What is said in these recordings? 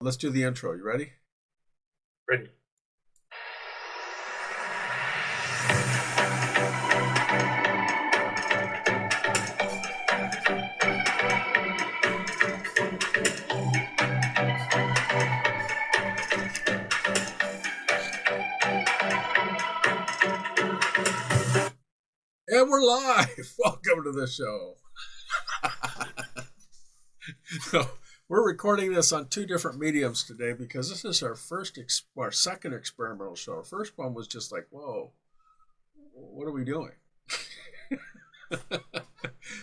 Let's do the intro. You ready? Ready. And we're live. Welcome to the show. So, we're recording this on two different mediums today because this is our second experimental show. Our first one was just like, whoa, what are we doing?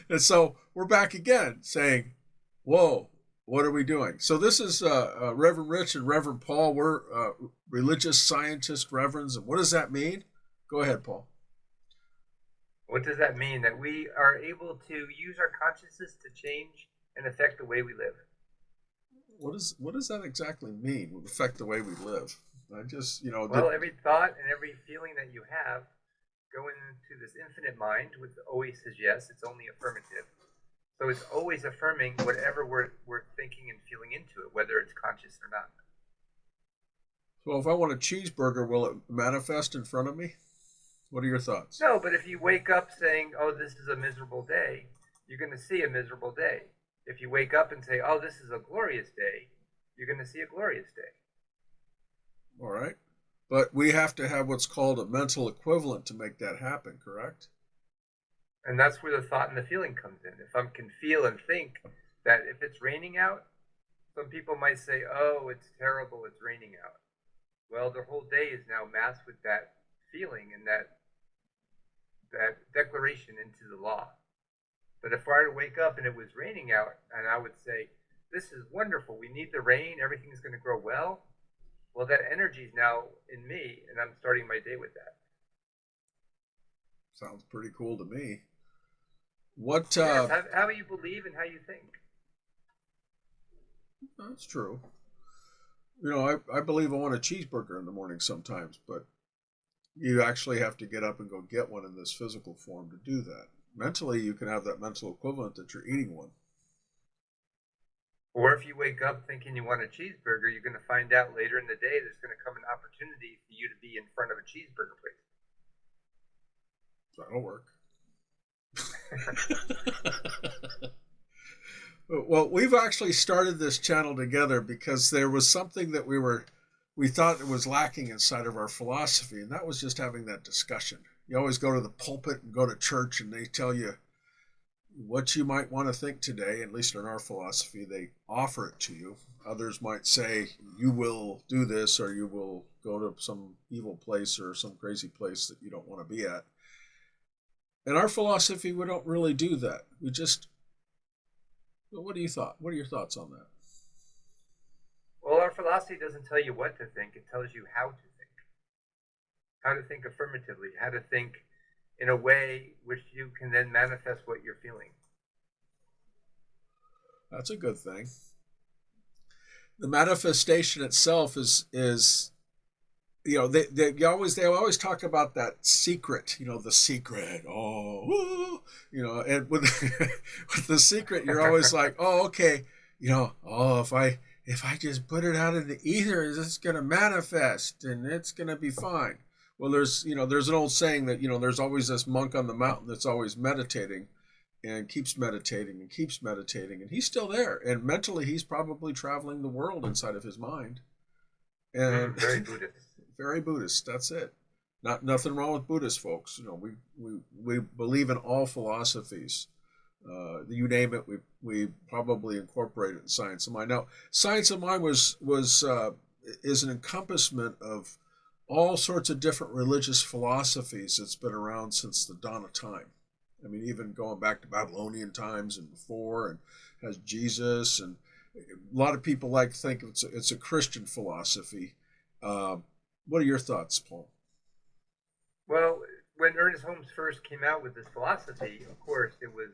And so we're back again saying, whoa, what are we doing? So this is Reverend Rich and Reverend Paul. We're religious scientist reverends. And what does that mean? Go ahead, Paul. What does that mean? That we are able to use our consciousness to change and affect the way we live. What does that exactly mean? Would affect the way we live? I just Well, every thought and every feeling that you have go into this infinite mind, which always says yes. It's only affirmative. So it's always affirming whatever we're thinking and feeling into it, whether it's conscious or not. So if I want a cheeseburger, will it manifest in front of me? What are your thoughts? No, but if you wake up saying, "Oh, this is a miserable day," you're going to see a miserable day. If you wake up and say, "Oh, this is a glorious day," you're going to see a glorious day. All right. But we have to have what's called a mental equivalent to make that happen, correct? And that's where the thought and the feeling comes in. If I can feel and think that if it's raining out, some people might say, "Oh, it's terrible, it's raining out." Well, their whole day is now masked with that feeling and that declaration into the law. But if I were to wake up and it was raining out, and I would say, "This is wonderful, we need the rain, everything's going to grow well," well, that energy is now in me, and I'm starting my day with that. Sounds pretty cool to me. What? Yes, how you believe and how you think. That's true. I believe I want a cheeseburger in the morning sometimes, but you actually have to get up and go get one in this physical form to do that. Mentally, you can have that mental equivalent that you're eating one. Or if you wake up thinking you want a cheeseburger, you're going to find out later in the day there's going to come an opportunity for you to be in front of a cheeseburger place. That'll work. Well, we've actually started this channel together because there was something that we thought it was lacking inside of our philosophy, and that was just having that discussion. You always go to the pulpit and go to church, and they tell you what you might want to think today. At least in our philosophy, they offer it to you. Others might say, you will do this, or you will go to some evil place or some crazy place that you don't want to be at. In our philosophy, we don't really do that. We just, what do you thought? What are your thoughts on that? Well, our philosophy doesn't tell you what to think, it tells you how to think affirmatively, how to think in a way which you can then manifest what you're feeling. That's a good thing. The manifestation itself is they always talk about that secret, the secret. Oh, and with with the secret, you're always like, oh, okay, oh, if I just put it out in the ether, it's going to manifest and it's going to be fine. Well, there's an old saying that, there's always this monk on the mountain that's always meditating and keeps meditating and keeps meditating. And he's still there. And mentally, he's probably traveling the world inside of his mind. And very Buddhist. Very Buddhist. That's it. Nothing wrong with Buddhist folks. We believe in all philosophies. You name it, we probably incorporate it in science of mind. Now, science of mind is an encompassment of all sorts of different religious philosophies that's been around since the dawn of time. I mean, even going back to Babylonian times and before, and has Jesus, and a lot of people like to think it's a Christian philosophy. What are your thoughts, Paul? Well, when Ernest Holmes first came out with this philosophy, of course, it was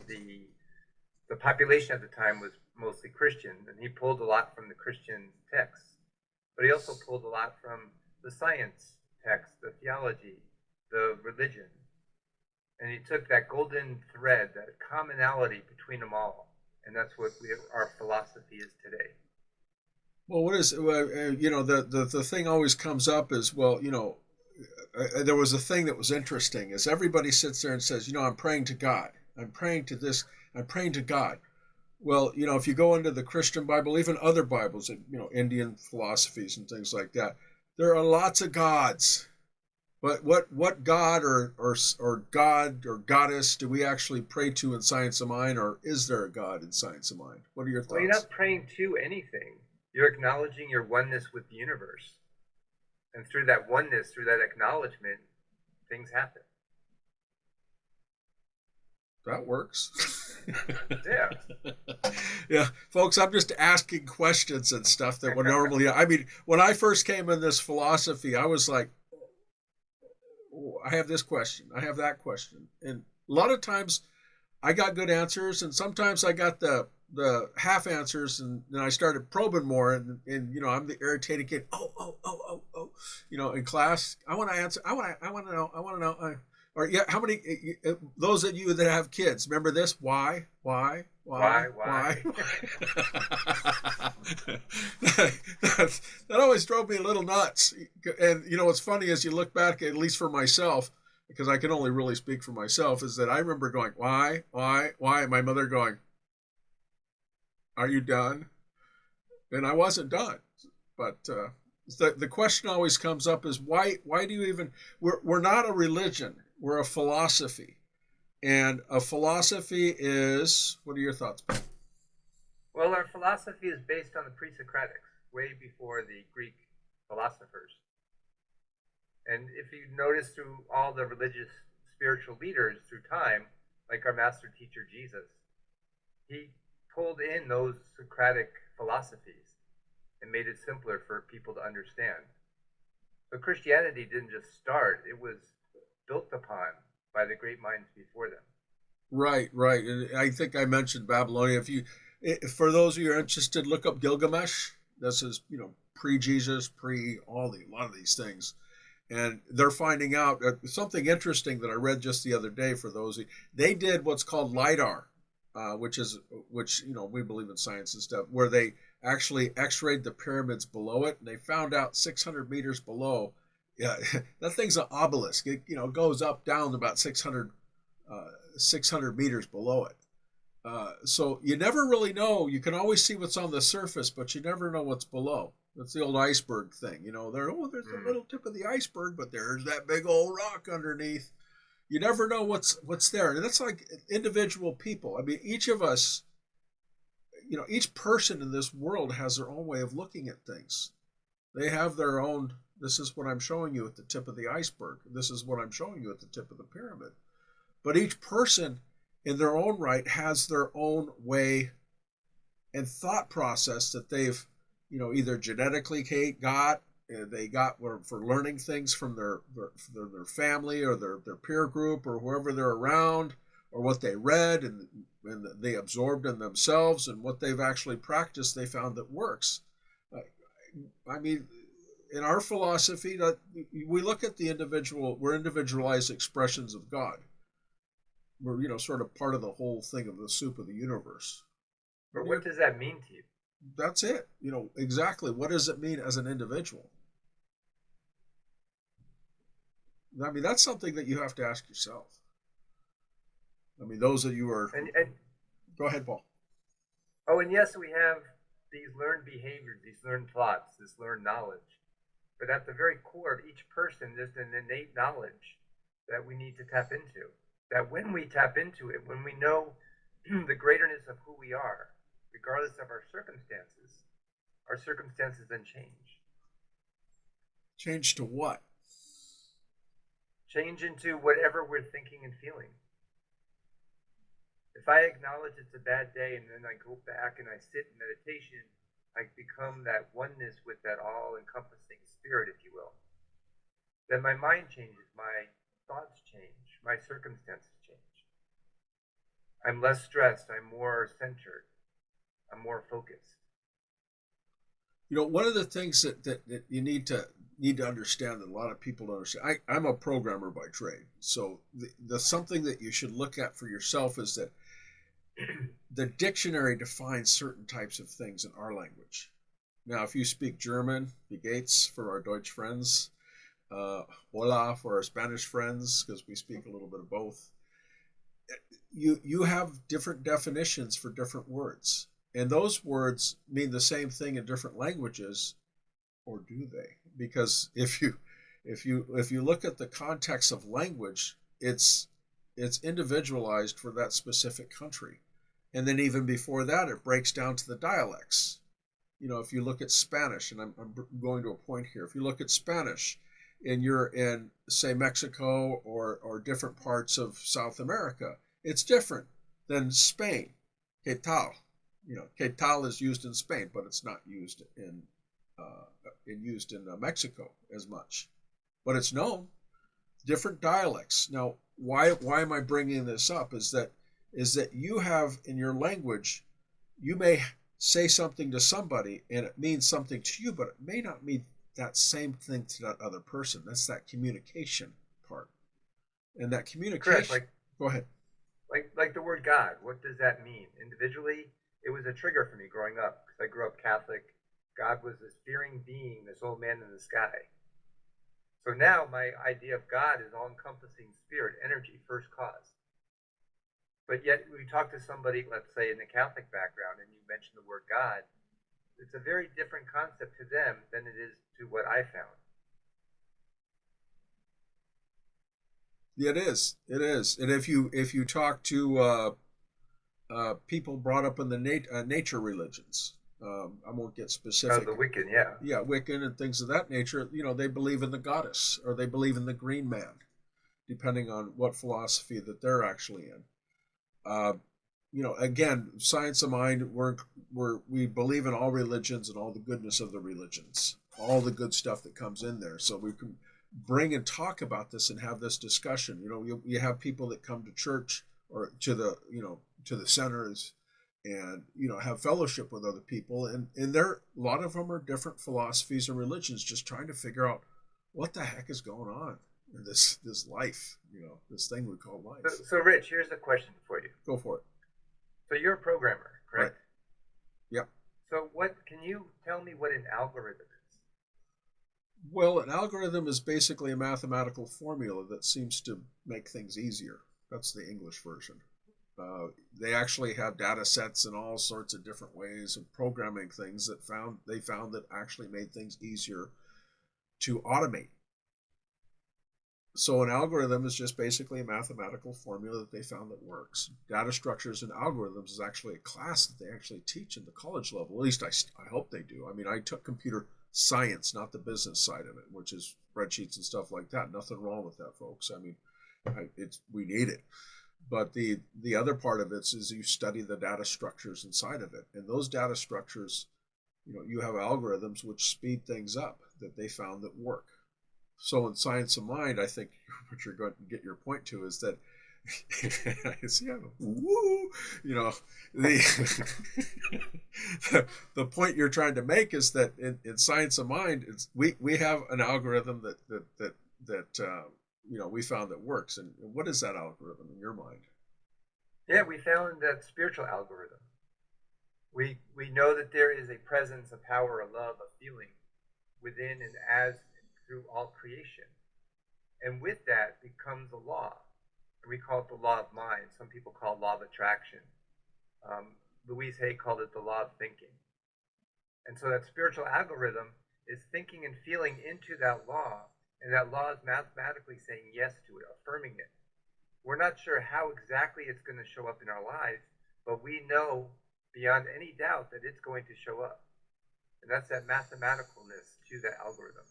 the population at the time was mostly Christian, and he pulled a lot from the Christian texts, but he also pulled a lot from the science text, the theology, the religion. And he took that golden thread, that commonality between them all. And that's what our philosophy is today. Well, what is the thing always comes up is, well, there was a thing that was interesting is everybody sits there and says, I'm praying to God. I'm praying to this. I'm praying to God. Well, if you go into the Christian Bible, even other Bibles, Indian philosophies and things like that, there are lots of gods. But what God or God or goddess do we actually pray to in Science of Mind, or is there a God in Science of Mind? What are your Well, you're thoughts? not praying to anything. You're acknowledging your oneness with the universe. And through that oneness, through that acknowledgement, things happen. That works. Yeah. Yeah, folks, I'm just asking questions and stuff that would normally, I mean, when I first came in this philosophy, I was like, I have this question, I have that question. And a lot of times I got good answers, and sometimes I got the half answers, and then I started probing more, and I'm the irritated kid. In class, I want to answer. I want to know. I want to know. Or yeah, how many? Those of you that have kids, remember this? Why? Why? that always drove me a little nuts. And what's funny is you look back, at least for myself, because I can only really speak for myself, is that I remember going, why? And my mother going, are you done? And I wasn't done. But the question always comes up is why do you even, we're not a religion, we're a philosophy. And a philosophy is, what are your thoughts, Paul? Well, our philosophy is based on the pre-Socratics, way before the Greek philosophers. And if you notice through all the religious spiritual leaders through time, like our master teacher Jesus, he pulled in those Socratic philosophies and made it simpler for people to understand. So Christianity didn't just start, it was built upon by the great minds before them. Right. And I think I mentioned Babylonia. For those of you who are interested, look up Gilgamesh. This is, pre-Jesus, a lot of these things. And they're finding out something interesting that I read just the other day. For those, they did what's called LIDAR, which we believe in science and stuff, where they actually X-rayed the pyramids below it, and they found out 600 meters below. Yeah, that thing's an obelisk. It goes up down about 600 meters below it. So you never really know. You can always see what's on the surface, but you never know what's below. That's the old iceberg thing. There's a little tip of the iceberg, but there's that big old rock underneath. You never know what's there. And that's like individual people. I mean, each of us, each person in this world has their own way of looking at things. They have their own, this is what I'm showing you at the tip of the iceberg. This is what I'm showing you at the tip of the pyramid. But each person in their own right has their own way and thought process that they've, either genetically got, they got for learning things from their family or their peer group or whoever they're around, or what they read and they absorbed in themselves, and what they've actually practiced they found that works. I mean, in our philosophy, that we look at the individual, we're individualized expressions of God. We're sort of part of the whole thing of the soup of the universe. But what does that mean to you? That's it. Exactly. What does it mean as an individual? I mean, that's something that you have to ask yourself. I mean, those of you are. And go ahead, Paul. Oh, and yes, we have these learned behaviors, these learned thoughts, this learned knowledge. But at the very core of each person, there's an innate knowledge that we need to tap into. That when we tap into it, when we know the greaterness of who we are, regardless of our circumstances then change. Change to what? Change into whatever we're thinking and feeling. If I acknowledge it's a bad day and then I go back and I sit in meditation, I become that oneness with that all-encompassing spirit, if you will. Then my mind changes, my thoughts change, my circumstances change. I'm less stressed, I'm more centered, I'm more focused. One of the things that you need to understand that a lot of people don't understand. I'm a programmer by trade, so the something that you should look at for yourself is that the dictionary defines certain types of things in our language. Now, if you speak German, wie geht's for our Deutsch friends, hola for our Spanish friends, because we speak a little bit of both. You have different definitions for different words, and those words mean the same thing in different languages, or do they? Because if you look at the context of language, it's individualized for that specific country, and then even before that, it breaks down to the dialects. If you look at Spanish, and I'm going to a point here, if you look at Spanish, and you're in, say, Mexico or different parts of South America, it's different than Spain. ¿Qué tal? ¿Qué tal is used in Spain, but it's not used in Mexico as much. But it's known. Different dialects. Now, why am I bringing this up? Is that you have in your language, you may say something to somebody and it means something to you, but it may not mean that same thing to that other person. That's that communication part. And that communication. Correct. Go ahead. Like the word God. What does that mean? Individually, it was a trigger for me growing up because I grew up Catholic. God was this fearing being, this old man in the sky. So now my idea of God is all-encompassing spirit, energy, first cause. But yet we talk to somebody, let's say in the Catholic background, and you mention the word God, it's a very different concept to them than it is to what I found. It is. It is. And if you talk to people brought up in the nature religions, I won't get specific. The Wiccan, yeah. Yeah, Wiccan and things of that nature. They believe in the goddess or they believe in the green man, depending on what philosophy that they're actually in. Again, science of mind. We believe in all religions and all the goodness of the religions, all the good stuff that comes in there. So we can bring and talk about this and have this discussion. You have people that come to church or to the centers and have fellowship with other people, and a lot of them are different philosophies and religions, just trying to figure out what the heck is going on in this life, this thing we call life. So Rich, here's a question for you. Go for it. So you're a programmer, correct? Right. Yeah. So can you tell me what an algorithm is? Well, an algorithm is basically a mathematical formula that seems to make things easier. That's the English version. They actually have data sets in all sorts of different ways of programming things that they found that actually made things easier to automate. So an algorithm is just basically a mathematical formula that they found that works. Data structures and algorithms is actually a class that they actually teach in the college level. At least I hope they do. I mean, I took computer science, not the business side of it, which is spreadsheets and stuff like that. Nothing wrong with that, folks. I mean, we need it. But the other part of it is you study the data structures inside of it. And those data structures, you have algorithms which speed things up that they found that work. So in science of mind, I think what you're going to get your point to is that the point you're trying to make is that in science of mind, we have an algorithm that we found that works. And what is that algorithm in your mind? Yeah, we found that spiritual algorithm. We know that there is a presence, a power, a love, a feeling within and as through all creation. And with that becomes a law. And we call it the law of mind. Some people call it law of attraction. Louise Hay called it the law of thinking. And so that spiritual algorithm is thinking and feeling into that law, and that law is mathematically saying yes to it, affirming it. We're not sure how exactly it's going to show up in our lives, but we know beyond any doubt that it's going to show up. And that's that mathematicalness to the algorithm,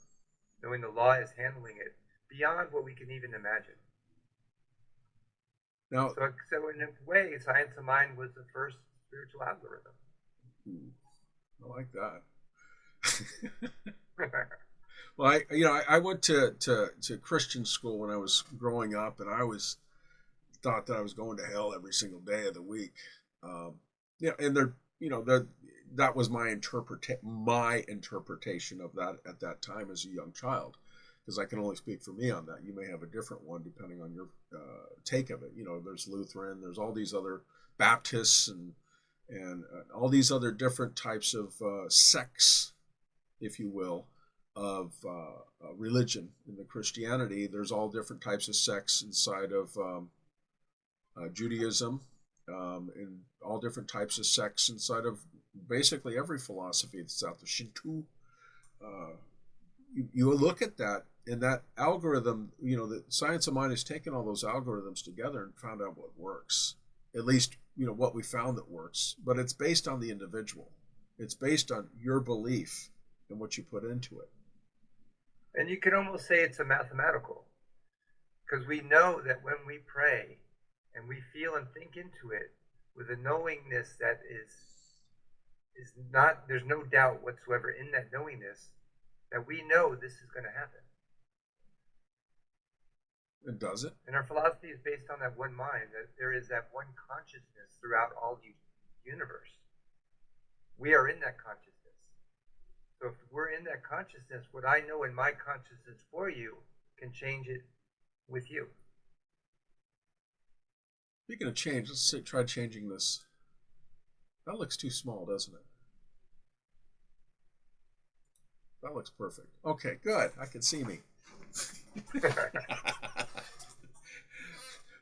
knowing the law is handling it beyond what we can even imagine. Now, so in a way, science of mind was the first spiritual algorithm. I like that. Well, I went to Christian school when I was growing up, and I always thought that I was going to hell every single day of the week. And that was my interpretation of that at that time as a young child, because I can only speak for me on that. You may have a different one depending on your take of it. There's Lutheran, there's all these other Baptists and all these other different types of sects if you will, of religion. In the Christianity, there's all different types of sects inside of Judaism, and all different types of sects inside of basically every philosophy that's out there. Shinto. Uh, you look at that, and that algorithm, the science of mind has taken all those algorithms together and found out what works. At least, what we found that works. But it's based on the individual. It's based on your belief and what you put into it. And you can almost say it's a mathematical, because we know that when we pray and we feel and think into it with a knowingness that is not, there's no doubt whatsoever in that knowingness, that we know this is going to happen. And does it? And our philosophy is based on that one mind, that there is that one consciousness throughout all the universe. We are in that consciousness. So if we're in that consciousness, what I know in my consciousness for you can change it with you. Speaking of change, let's try changing this. That looks too small, doesn't it? That looks perfect. Okay, good. I can see me.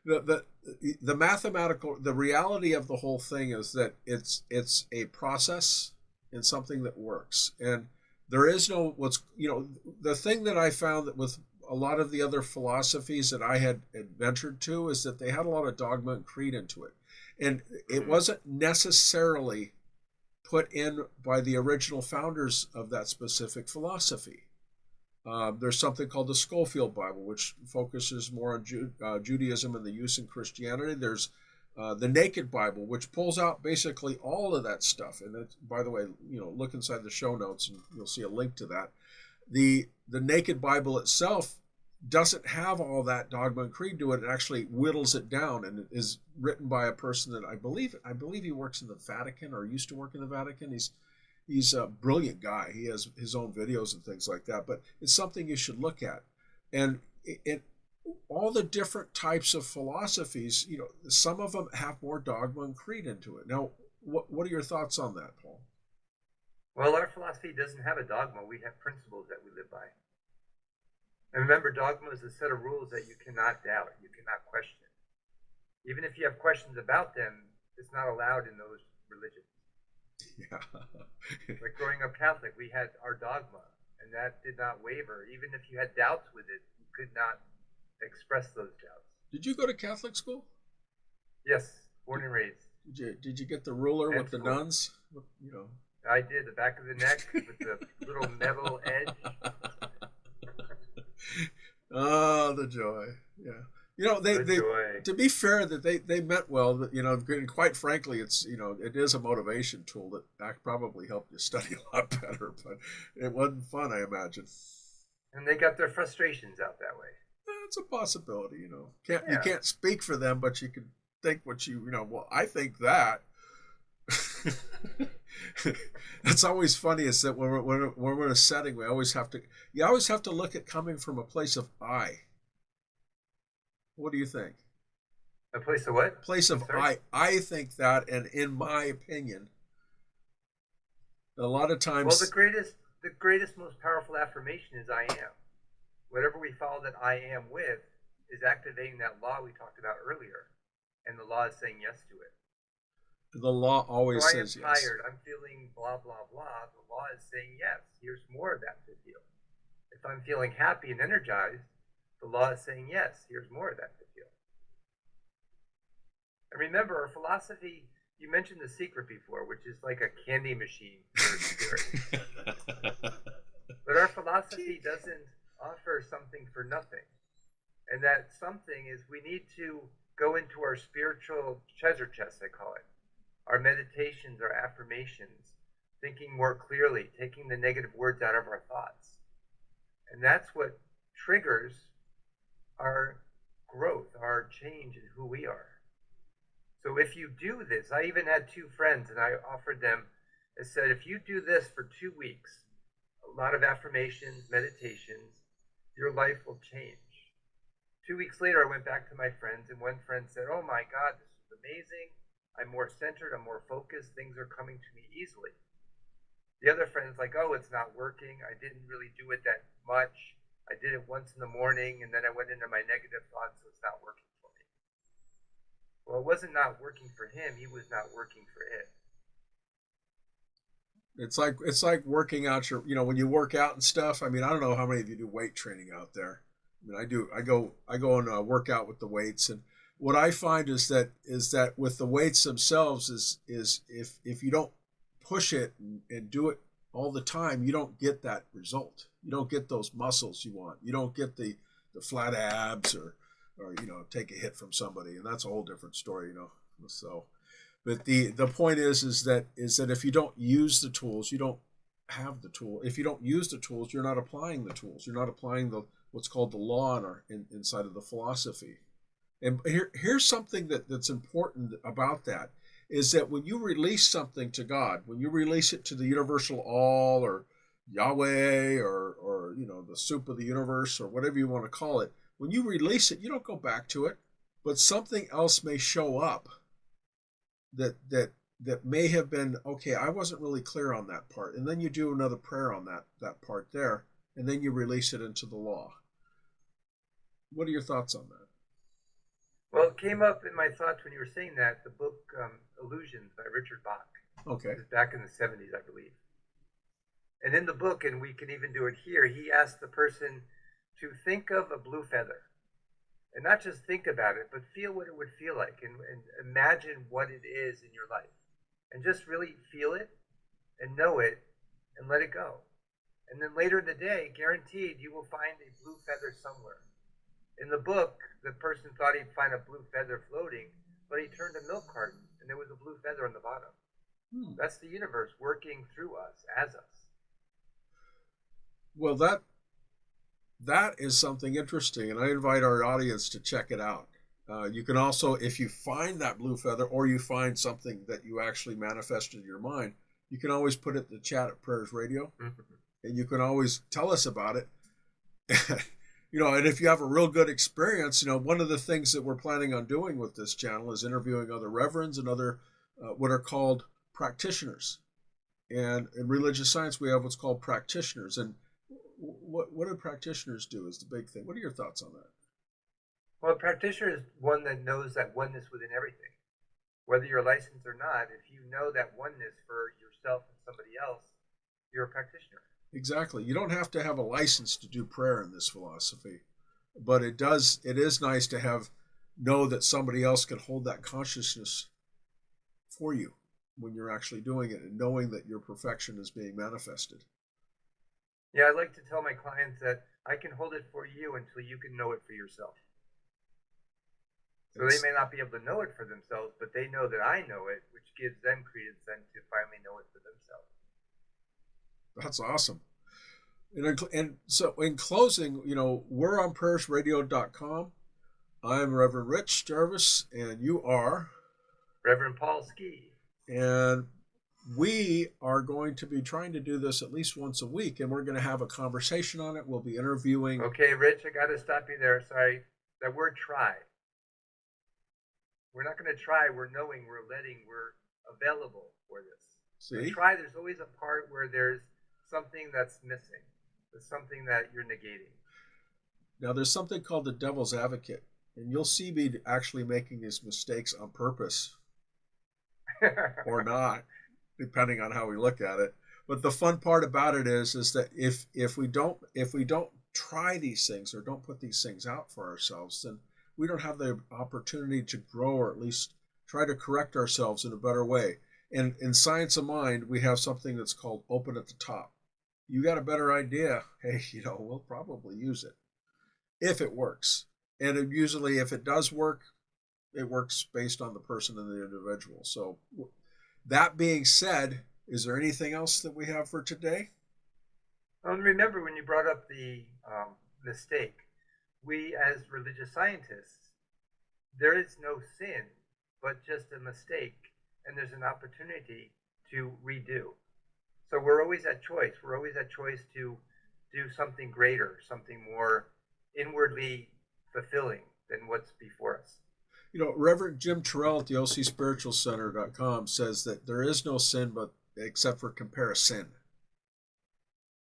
The mathematical, the reality of the whole thing is that it's a process and something that works. And there is no the thing that I found that with a lot of the other philosophies that I had ventured to is that they had a lot of dogma and creed into it. And it wasn't necessarily put in by the original founders of that specific philosophy. There's something called the Schofield Bible, which focuses more on Judaism and the use in Christianity. There's the Naked Bible, which pulls out basically all of that stuff. And it's, by the way, look inside the show notes and you'll see a link to that. The Naked Bible itself doesn't have all that dogma and creed to it. It actually whittles it down, and it is written by a person that I believe he works in the Vatican or used to work in the Vatican. He's a brilliant guy. He has his own videos and things like that, but it's something you should look at. And it all the different types of philosophies, some of them have more dogma and creed into it. Now, what are your thoughts on that, Paul? Well, our philosophy doesn't have a dogma. We have principles that we live by. And remember, dogma is a set of rules that you cannot doubt, you cannot question. Even if you have questions about them, it's not allowed in those religions. Yeah. Like growing up Catholic, we had our dogma, and that did not waver. Even if you had doubts with it, you could not express those doubts. Did you go to Catholic school? Yes, born and raised. Did you get the ruler with the nuns? I did, the back of the neck with the little metal edge. Oh, the joy! Yeah, they to be fair, that they meant well. But and quite frankly, it's it is a motivation tool that probably helped you study a lot better. But it wasn't fun, I imagine. And they got their frustrations out that way. It's a possibility, You can't speak for them, but you can think what well, I think that. That's always funny, is that when we're in a setting, you always have to look at coming from a place of I. What do you think? A place of what? Place of I. I think that, and in my opinion, a lot of times. Well, the greatest, most powerful affirmation is I am. Whatever we follow that I am with is activating that law we talked about earlier, and the law is saying yes to it. The law always says yes. I am tired. I'm feeling blah, blah, blah. The law is saying yes. Here's more of that to feel. If I'm feeling happy and energized, the law is saying yes. Here's more of that to feel. And remember, our philosophy, you mentioned The Secret before, which is like a candy machine for spirit. But our philosophy doesn't offer something for nothing. And that something is we need to go into our spiritual treasure chest, I call it. Our meditations, our affirmations, thinking more clearly, taking the negative words out of our thoughts. And that's what triggers our growth, our change in who we are. So if you do this, I even had two friends, and I offered them, I said, if you do this for 2 weeks, a lot of affirmations, meditations, your life will change. 2 weeks later, I went back to my friends, and one friend said, oh my God, this is amazing. I'm more centered, I'm more focused, things are coming to me easily. The other friend's like, oh, it's not working. I didn't really do it that much. I did it once in the morning, and then I went into my negative thoughts, so it's not working for me. Well, it wasn't not working for him. He was not working for it. It's like working out your, when you work out and stuff. I mean, I don't know how many of you do weight training out there. I mean, I do. I go and work out with the weights, and what I find is that with the weights themselves is if you don't push it and do it all the time, you don't get that result. You don't get those muscles you want. You don't get the flat abs or take a hit from somebody, and that's a whole different story. So. But the point is that if you don't use the tools, you don't have the tool. If you don't use the tools, you're not applying the tools. You're not applying what's called the law inside of the philosophy. And here's something that's important about that is that when you release something to God, when you release it to the universal all or Yahweh or the soup of the universe or whatever you want to call it, when you release it, you don't go back to it, but something else may show up that may have been, okay, I wasn't really clear on that part, and then you do another prayer on that part there, and then you release it into the law. What are your thoughts on that? Well, it came up in my thoughts when you were saying that, the book Illusions by Richard Bach. Okay. It was back in the 70s, I believe. And in the book, and we can even do it here, he asked the person to think of a blue feather. And not just think about it, but feel what it would feel like and imagine what it is in your life. And just really feel it and know it and let it go. And then later in the day, guaranteed, you will find a blue feather somewhere. In the book, the person thought he'd find a blue feather floating, but he turned a milk carton and there was a blue feather on the bottom. That's the universe working through us, as us. Well, that is something interesting, and I invite our audience to check it out. You can also, if you find that blue feather or you find something that you actually manifested in your mind, you can always put it in the chat at Prayers Radio, and you can always tell us about it. And if you have a real good experience, one of the things that we're planning on doing with this channel is interviewing other reverends and other what are called practitioners. And in religious science, we have what's called practitioners. And what do practitioners do is the big thing. What are your thoughts on that? Well, a practitioner is one that knows that oneness within everything. Whether you're licensed or not, if you know that oneness for yourself and somebody else, you're a practitioner. Exactly. You don't have to have a license to do prayer in this philosophy, but it is nice to know that somebody else can hold that consciousness for you when you're actually doing it and knowing that your perfection is being manifested. Yeah, I like to tell my clients that I can hold it for you until you can know it for yourself. So they may not be able to know it for themselves, but they know that I know it, which gives them credence then to finally know it for themselves. That's awesome. And so in closing, we're on prayersradio.com. I'm Reverend Rich Jarvis, and you are? Reverend Paul Ski. And we are going to be trying to do this at least once a week, and we're going to have a conversation on it. We'll be interviewing. Okay, Rich, I got to stop you there. Sorry. That word try. We're not going to try. We're knowing, we're letting, we're available for this. See? Try, there's always a part where there's something that's missing. There's something that you're negating. Now, there's something called the devil's advocate, and you'll see me actually making these mistakes on purpose or not, depending on how we look at it. But the fun part about it is that if we don't try these things or don't put these things out for ourselves, then we don't have the opportunity to grow or at least try to correct ourselves in a better way. And in Science of Mind, we have something that's called open at the top. You got a better idea, hey, we'll probably use it if it works. And usually if it does work, it works based on the person and the individual. So that being said, is there anything else that we have for today? Remember when you brought up the mistake, we as religious scientists, there is no sin, but just a mistake, and there's an opportunity to redo. So we're always at choice. We're always at choice to do something greater, something more inwardly fulfilling than what's before us. Reverend Jim Terrell at the OCSpiritualCenter.com says that there is no sin but except for comparison.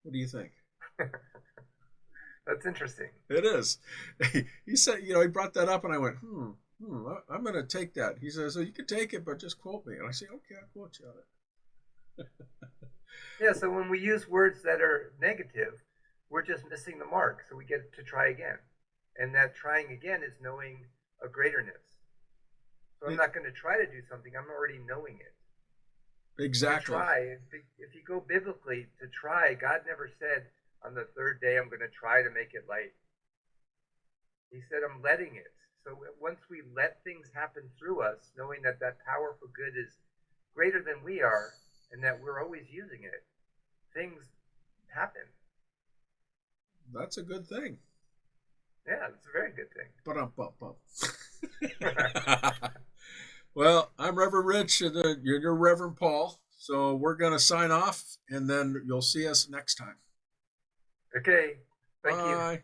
What do you think? That's interesting. It is. He said, he brought that up, and I went, I'm going to take that. He says, so you can take it, but just quote me. And I say, okay, I'll quote you on it. Yeah, so when we use words that are negative, we're just missing the mark. So we get to try again. And that trying again is knowing a greaterness. So I'm not going to try to do something, I'm already knowing it. Exactly. To try, if you go biblically, to try, God never said, on the third day, I'm going to try to make it light. He said, I'm letting it. So once we let things happen through us, knowing that that power for good is greater than we are, and that we're always using it, things happen. That's a good thing. Yeah, it's a very good thing. Well, I'm Reverend Rich, and you're Reverend Paul. So we're going to sign off, and then you'll see us next time. Okay. Thank you. Bye.